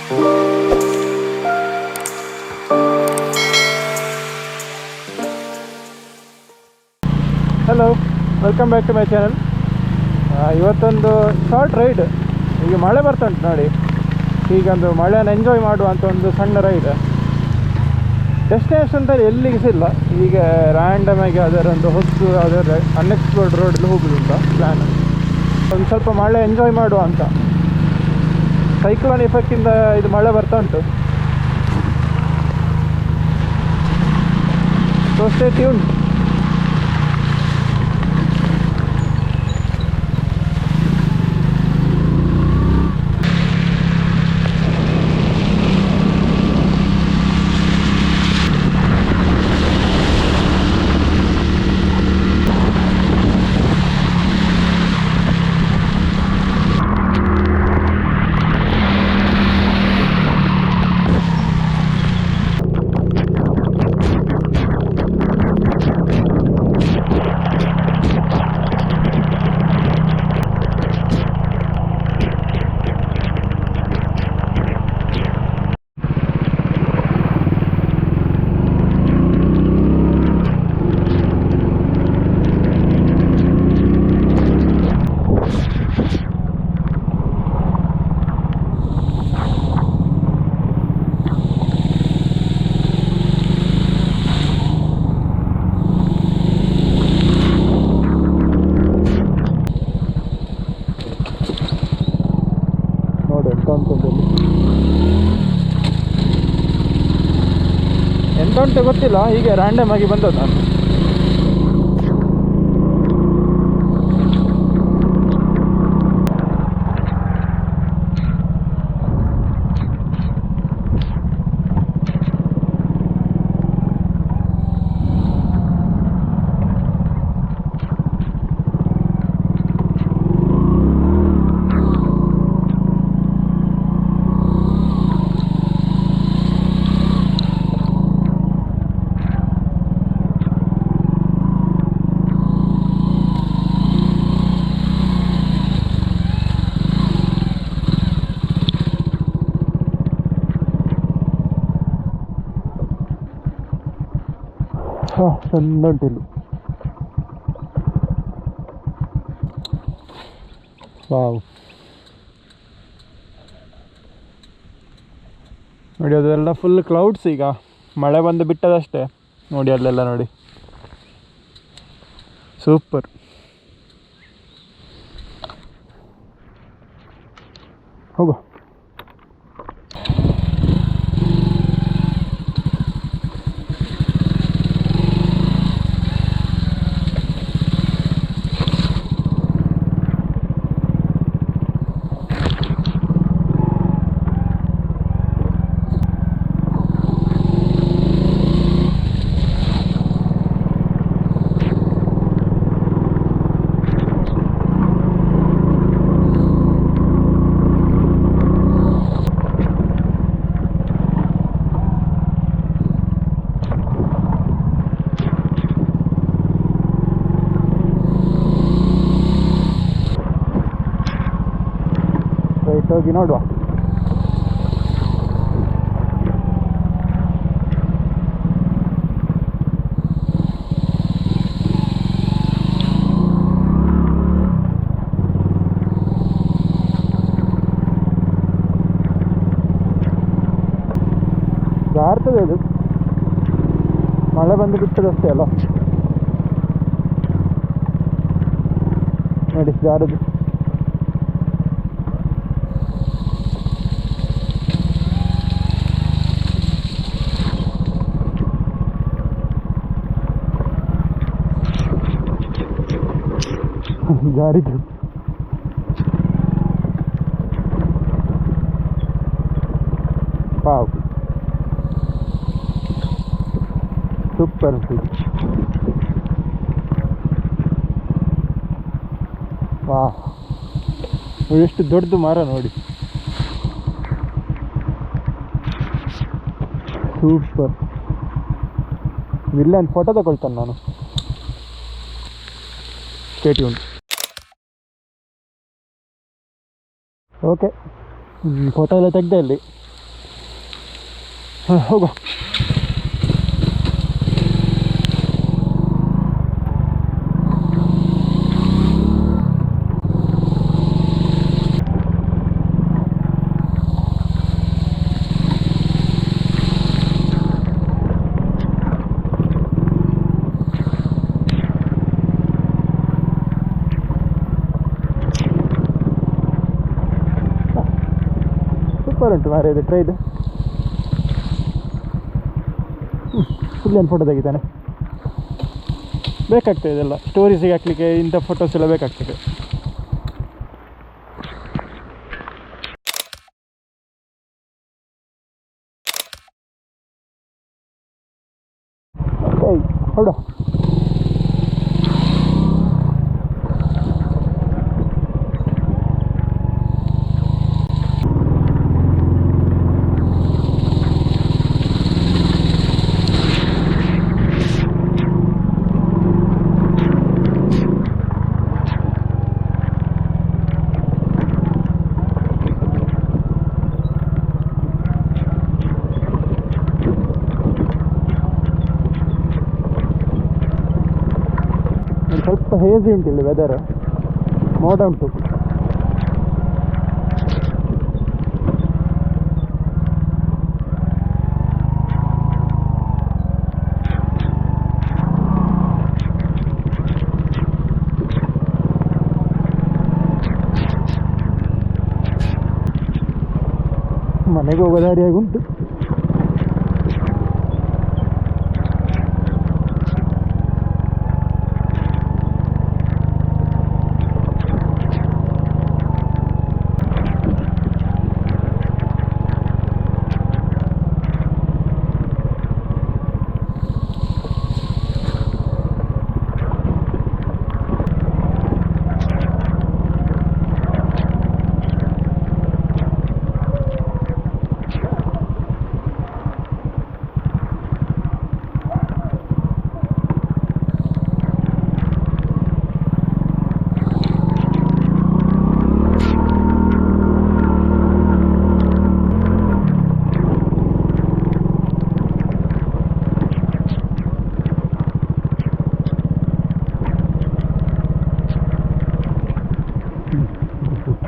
Hello, welcome back to my channel. ಇವತ್ತೊಂದು short ride. ಈಗ ಮಳೆ ಬರ್ತುಂಟು ನೋಡಿ, ಈಗೊಂದು ಮಳೆಯನ್ನು ಎಂಜಾಯ್ ಮಾಡುವಂಥ ಒಂದು ಸಣ್ಣ ರೈಡ್. ಡೆಸ್ಟಿನೇಷನ್ ಥರ ಎಲ್ಲಿಗೆ ಸಿಲ್ಲ. ಈಗ ರ್ಯಾಂಡಮ್ ಆಗಿ ಅದರೊಂದು ಹೊತ್ತು ಅದರ ಅನ್ಎಕ್ಸ್ಪ್ಲೋರ್ಡ್ ರೋಡಲ್ಲಿ ಹೋಗುದುಂಟ ಪ್ಲ್ಯಾನ್. ಒಂದು ಸ್ವಲ್ಪ ಮಳೆ ಎಂಜಾಯ್ ಮಾಡುವ ಅಂತ. ಸೈಕ್ಲೋನ್ ಎಫೆಕ್ಟಿಂದ ಇದು ಮಳೆ ಬರ್ತಾ ಉಂಟು. So stay tuned. ಎಂತ ಉಂಟು ಗೊತ್ತಿಲ್ಲ, ಹೀಗೆ ರ್ಯಾಂಡಮ್ ಆಗಿ ಬಂದದ್ದು ನಾನು. ಚಂದ ಉಂಟಿಲ್ಲಿ. ವಾವ್, ನೋಡಿ ಅದೆಲ್ಲ ಫುಲ್ ಕ್ಲೌಡ್ಸ್. ಈಗ ಮಳೆ ಬಂದು ಬಿಟ್ಟದಷ್ಟೇ ನೋಡಿ, ಅಲ್ಲೆಲ್ಲ ನೋಡಿ, ಸೂಪರ್. ಹೋಗು. ಹೋಗಿ ನೋಡುವ. ಜಾರ್ತದೆ ಅದು, ಮಳೆ ಬಂದು ಬಿಟ್ಟದಷ್ಟೇ ಅಲ್ಲ ನೋಡಿ, ಜಾರದು. ಜಾರಿದ್ದು ವಾವ್, ಸೂಪರ್ ಉಂಟು. ವಾ, ಎಷ್ಟು ದೊಡ್ಡದು ಮರ ನೋಡಿ, ಸೂಪರ್. ಇಲ್ಲೇ ಒಂದು ಫೋಟೋ ತಗೊಳ್ತಾನೆ ನಾನು. Stay tuned. ಓಕೆ, ಫೋಟೋ ಎಲ್ಲ ತೆಗ್ದೆ ಇಲ್ಲಿ. ಹೋಗೋ. ಸೂಪರ್ ಉಂಟು ಮಾರೆ ಇದು ಟ್ರೈದು. ಇಲ್ಲೇನು ಫೋಟೋ ತೆಗಿತಾನೆ. ಬೇಕಾಗ್ತದೆ ಇದೆಲ್ಲ ಸ್ಟೋರೀಸಿಗೆ ಹಾಕ್ಲಿಕ್ಕೆ, ಇಂಥ ಫೋಟೋಸ್ ಎಲ್ಲ ಬೇಕಾಗ್ತದೆ. ಹೊಡ ಸ್ವಲ್ಪ ಹೇಸಿ ಉಂಟು ಇಲ್ಲಿ ವೆದರ್, ಮೋಡ ಉಂಟು. ಮನೆಗೆ ಹೋಗೋ ದಾರಿಯಾಗಿ ಉಂಟು.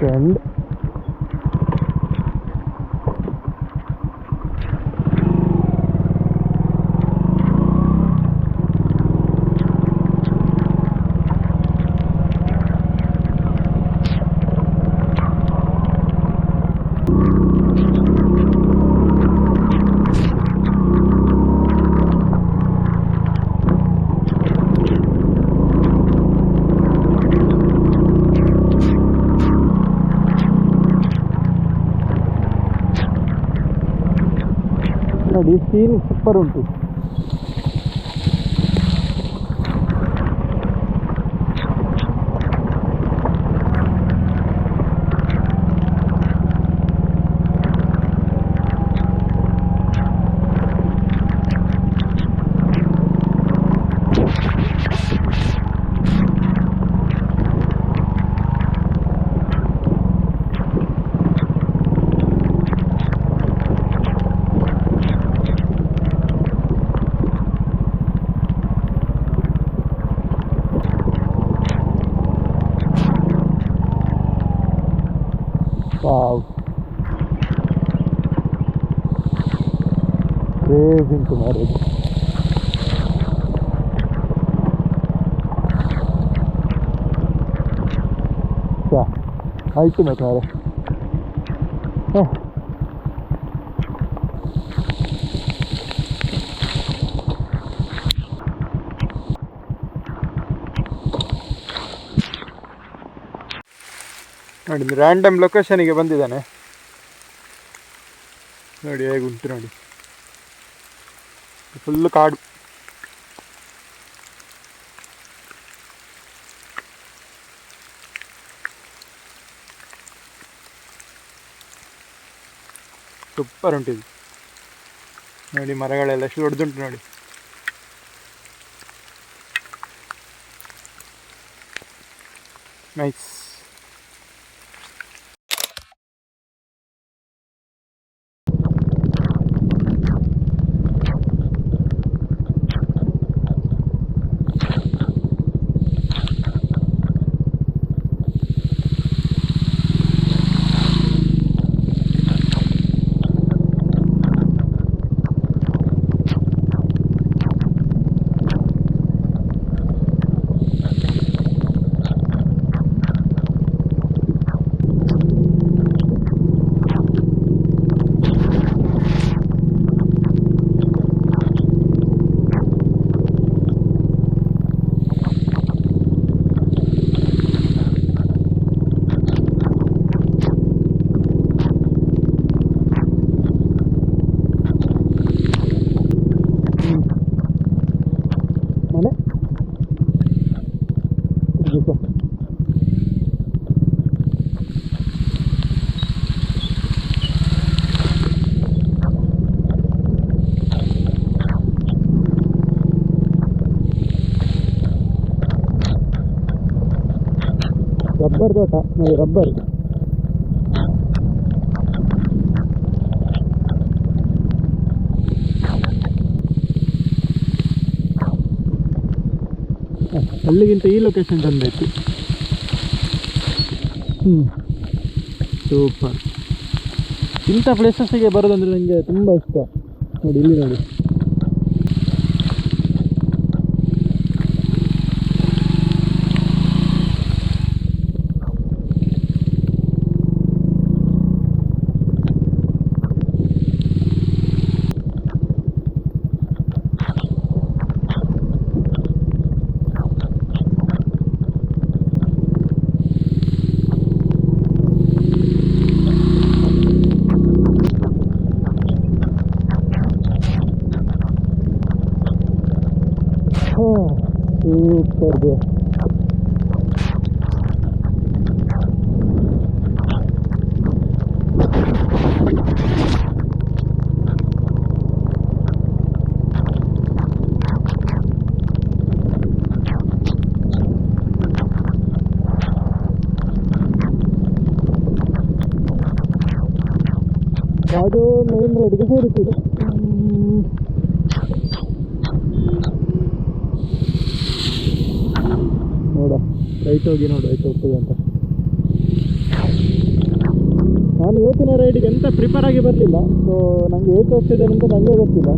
ಫ್ರೆಂಡ್ ನೋಡಿ, ಸೀನ್ ಸೂಪರ್ ಉಂಟು. ವಾವ್, ಕ್ರೇಜ್ ಉಂಟು ಮಾರೆ. ಅಲ್ಟಿಮೇಟ್ ಮಾರೆ. ನೋಡಿ, ರ್ಯಾಂಡಮ್ ಲೊಕೇಶನಿಗೆ ಬಂದಿದ್ದಾನೆ. ನೋಡಿ ಹೇಗೆ ಉಂಟು ನೋಡಿ, ಫುಲ್ಲು ಕಾಡು. ಸೂಪರ್ ಉಂಟಿದು ನೋಡಿ, ಮರಗಳೆಲ್ಲ ಎಷ್ಟು ದೊಡ್ಡದುಂಟು ನೋಡಿ. ನೈಸ್. ರಬ್ಬರ್ ತೋಟ ನೋಡಿ, ರಬ್ಬರ್. ಅಲ್ಲಿಗಿಂತ ಈ ಲೊಕೇಶನ್ ಚಂದ ಇತ್ತು. ಸೂಪರ್. ಇಂಥ ಪ್ಲೇಸಸ್ಸಿಗೆ ಬರೋದಂದರೆ ನನಗೆ ತುಂಬ ಇಷ್ಟ. ನೋಡಿ ಇಲ್ಲಿ ನೋಡಿ, ಸೂಪರ್ ಬ್ರೋ. ಯಾವುದೋ ಮೇನ್ ರೋಡ್ಗೆ ಸೇರುತ್ತಿದೆ. ನೋಡ, ರೈಟ್ ಹೋಗಿ ನೋಡು ಆಯ್ತು ಹೋಗ್ತದೆ ಅಂತ. ನಾನು ಇವತ್ತಿನ ರೈಡಿಗೆ ಎಂತ ಪ್ರಿಪೇರ್ ಆಗಿ ಬರಲಿಲ್ಲ, ಸೊ ನನಗೆ ಏಕೆ ಹೋಗ್ತಿದ್ದೇನೆ ಅಂತ ನನಗೆ ಗೊತ್ತಿಲ್ಲ.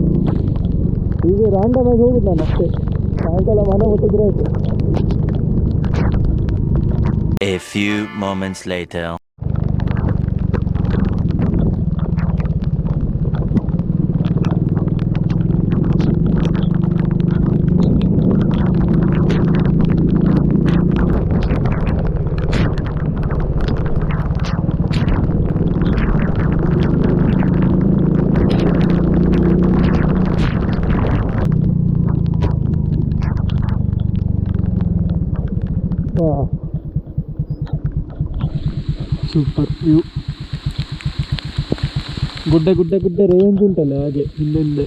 ಹೀಗೆ ರ್ಯಾಂಡಮ್ ಆಗಿ ಹೋಗುದು ನಾನು ಅಷ್ಟೇ. ಸಾಯಂಕಾಲ ಮನೆ ಮುಟ್ಟಿದ್ರೆ ಆಯಿತು. A few moments later. Super view. ಗುಡ್ಡ ಗುಡ್ಡ ಗುಡ್ಡ ರೇಂಜ್ ಉಂಟಲ್ಲ ಹಾಗೆ ಹಿಂದೆ.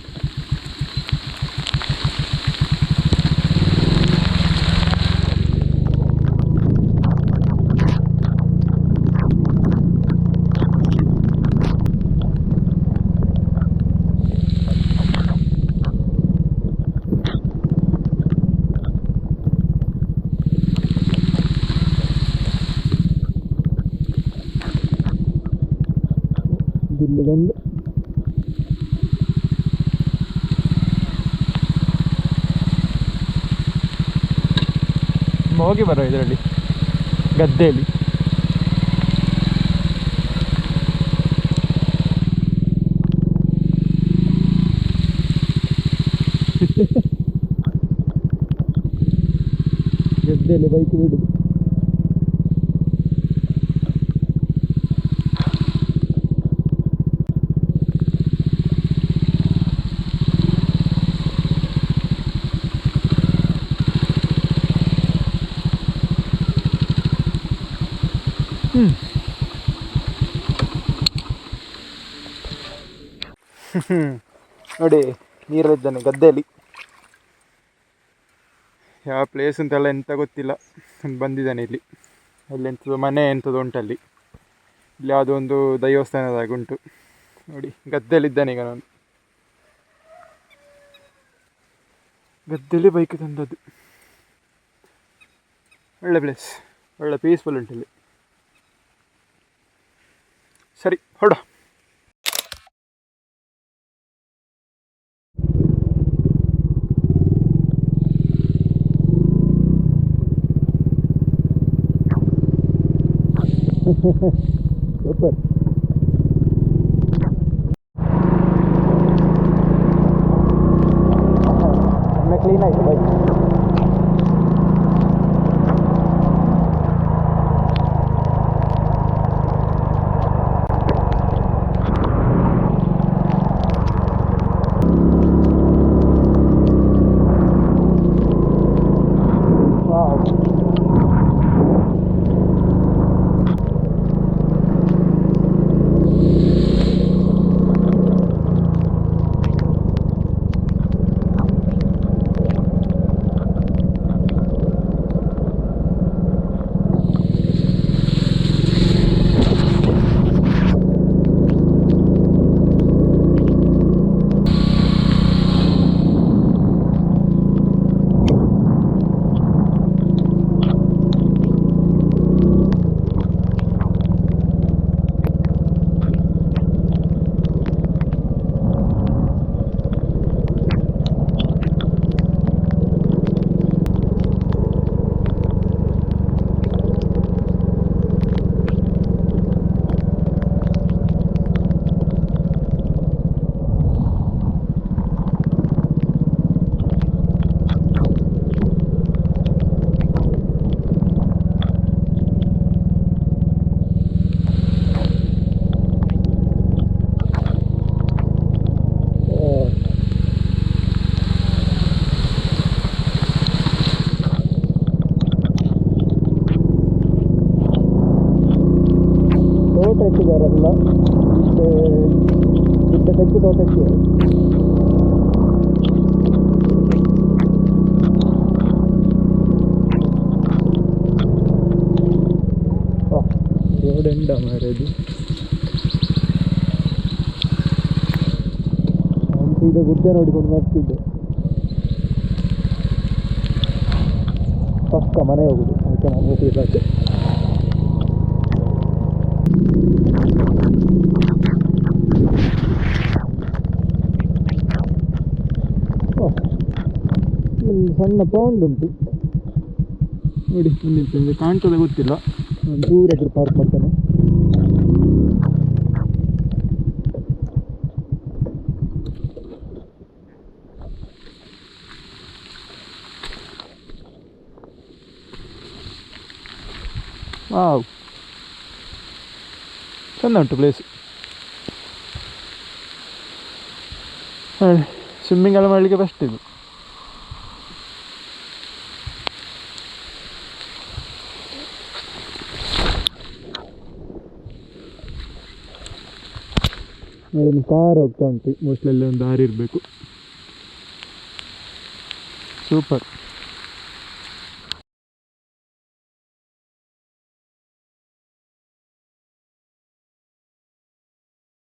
ಇಲ್ಲಿಗೊಂದು ಹೋಗಿ ಬರೋ ಇದರಲ್ಲಿ ಗದ್ದೆಯಲ್ಲಿ. ಗದ್ದೆಯಲ್ಲಿ ಬೈಕ್ ಬಿಡುದು. ನೋಡಿ, ನೀರಲ್ಲಿದ್ದಾನೆ ಗದ್ದೆಯಲ್ಲಿ. ಯಾವ ಪ್ಲೇಸ್ ಅಂತೆಲ್ಲ ಎಂತ ಗೊತ್ತಿಲ್ಲ. ಬಂದಿದ್ದಾನೆ ಇಲ್ಲಿ. ಅಲ್ಲಿ ಎಂಥದ್ದು ಮನೆ ಎಂಥದ್ದು ಉಂಟಲ್ಲಿ. ಇಲ್ಲಿ ಯಾವುದೋ ಒಂದು ದೇವಸ್ಥಾನದಾಗ ಉಂಟು ನೋಡಿ. ಗದ್ದೆಯಲ್ಲಿದ್ದಾನೆ ಈಗ. ನಾನು ಗದ್ದೆಯಲ್ಲಿ ಬೈಕ್ ತಂದದ್ದು. ಒಳ್ಳೆ ಪ್ಲೇಸ್, ಒಳ್ಳೆ ಪೀಸ್ಫುಲ್ ಉಂಟು ಇಲ್ಲಿ. ಸರಿ, ಹೊರಡ. ಸೂಪರ್. ಒಮ್ಮೆ ಕ್ಲೀನ್ ಆಯಿತು ಬೈಕ್. ನಿಂತಿದ್ದಾರೆಲ್ಲ ಮತ್ತೆ ಗುಡ್ಡ ತೆಗೆದು ರೋಡ್ ಎಂಡ ಮಾರದು ಈಗ ಗುಡ್ಡ ನೋಡಿಕೊಂಡು ಬರ್ತಿದ್ದೆ ಪಕ್ಕ ಮನೆ ಹೋಗುದು ಅದಕ್ಕೆ ನಾನು ಹೋಗಲಿಲ್ಲ. ಇಲ್ಲಿ ಸಣ್ಣ ಪೌಂಡ್ ಉಂಟು ನೋಡಿ, ನಿಂತಿದೆ ಕಾಣ್ತದೆ ಗೊತ್ತಿಲ್ಲ, ನಾನು ದೂರ ಪಾರ್ಕ್ ಮಾಡ್ತೇನೆ. ವಾವ್, ಚೆಂದ ಉಂಟು ಪ್ಲೇಸ್. ಸ್ವಿಮ್ಮಿಂಗ್ ಎಲ್ಲ ಮಾಡಲಿಕ್ಕೆ ಬೆಸ್ಟ್ ಇದು. ಒಂದು ಕಾರ್ ಹೋಗ್ತಾ ಉಂಟು, ಮೋಸ್ಟ್ಲಿ ಅಲ್ಲಿ ಒಂದು ದಾರಿ ಇರಬೇಕು. ಸೂಪರ್.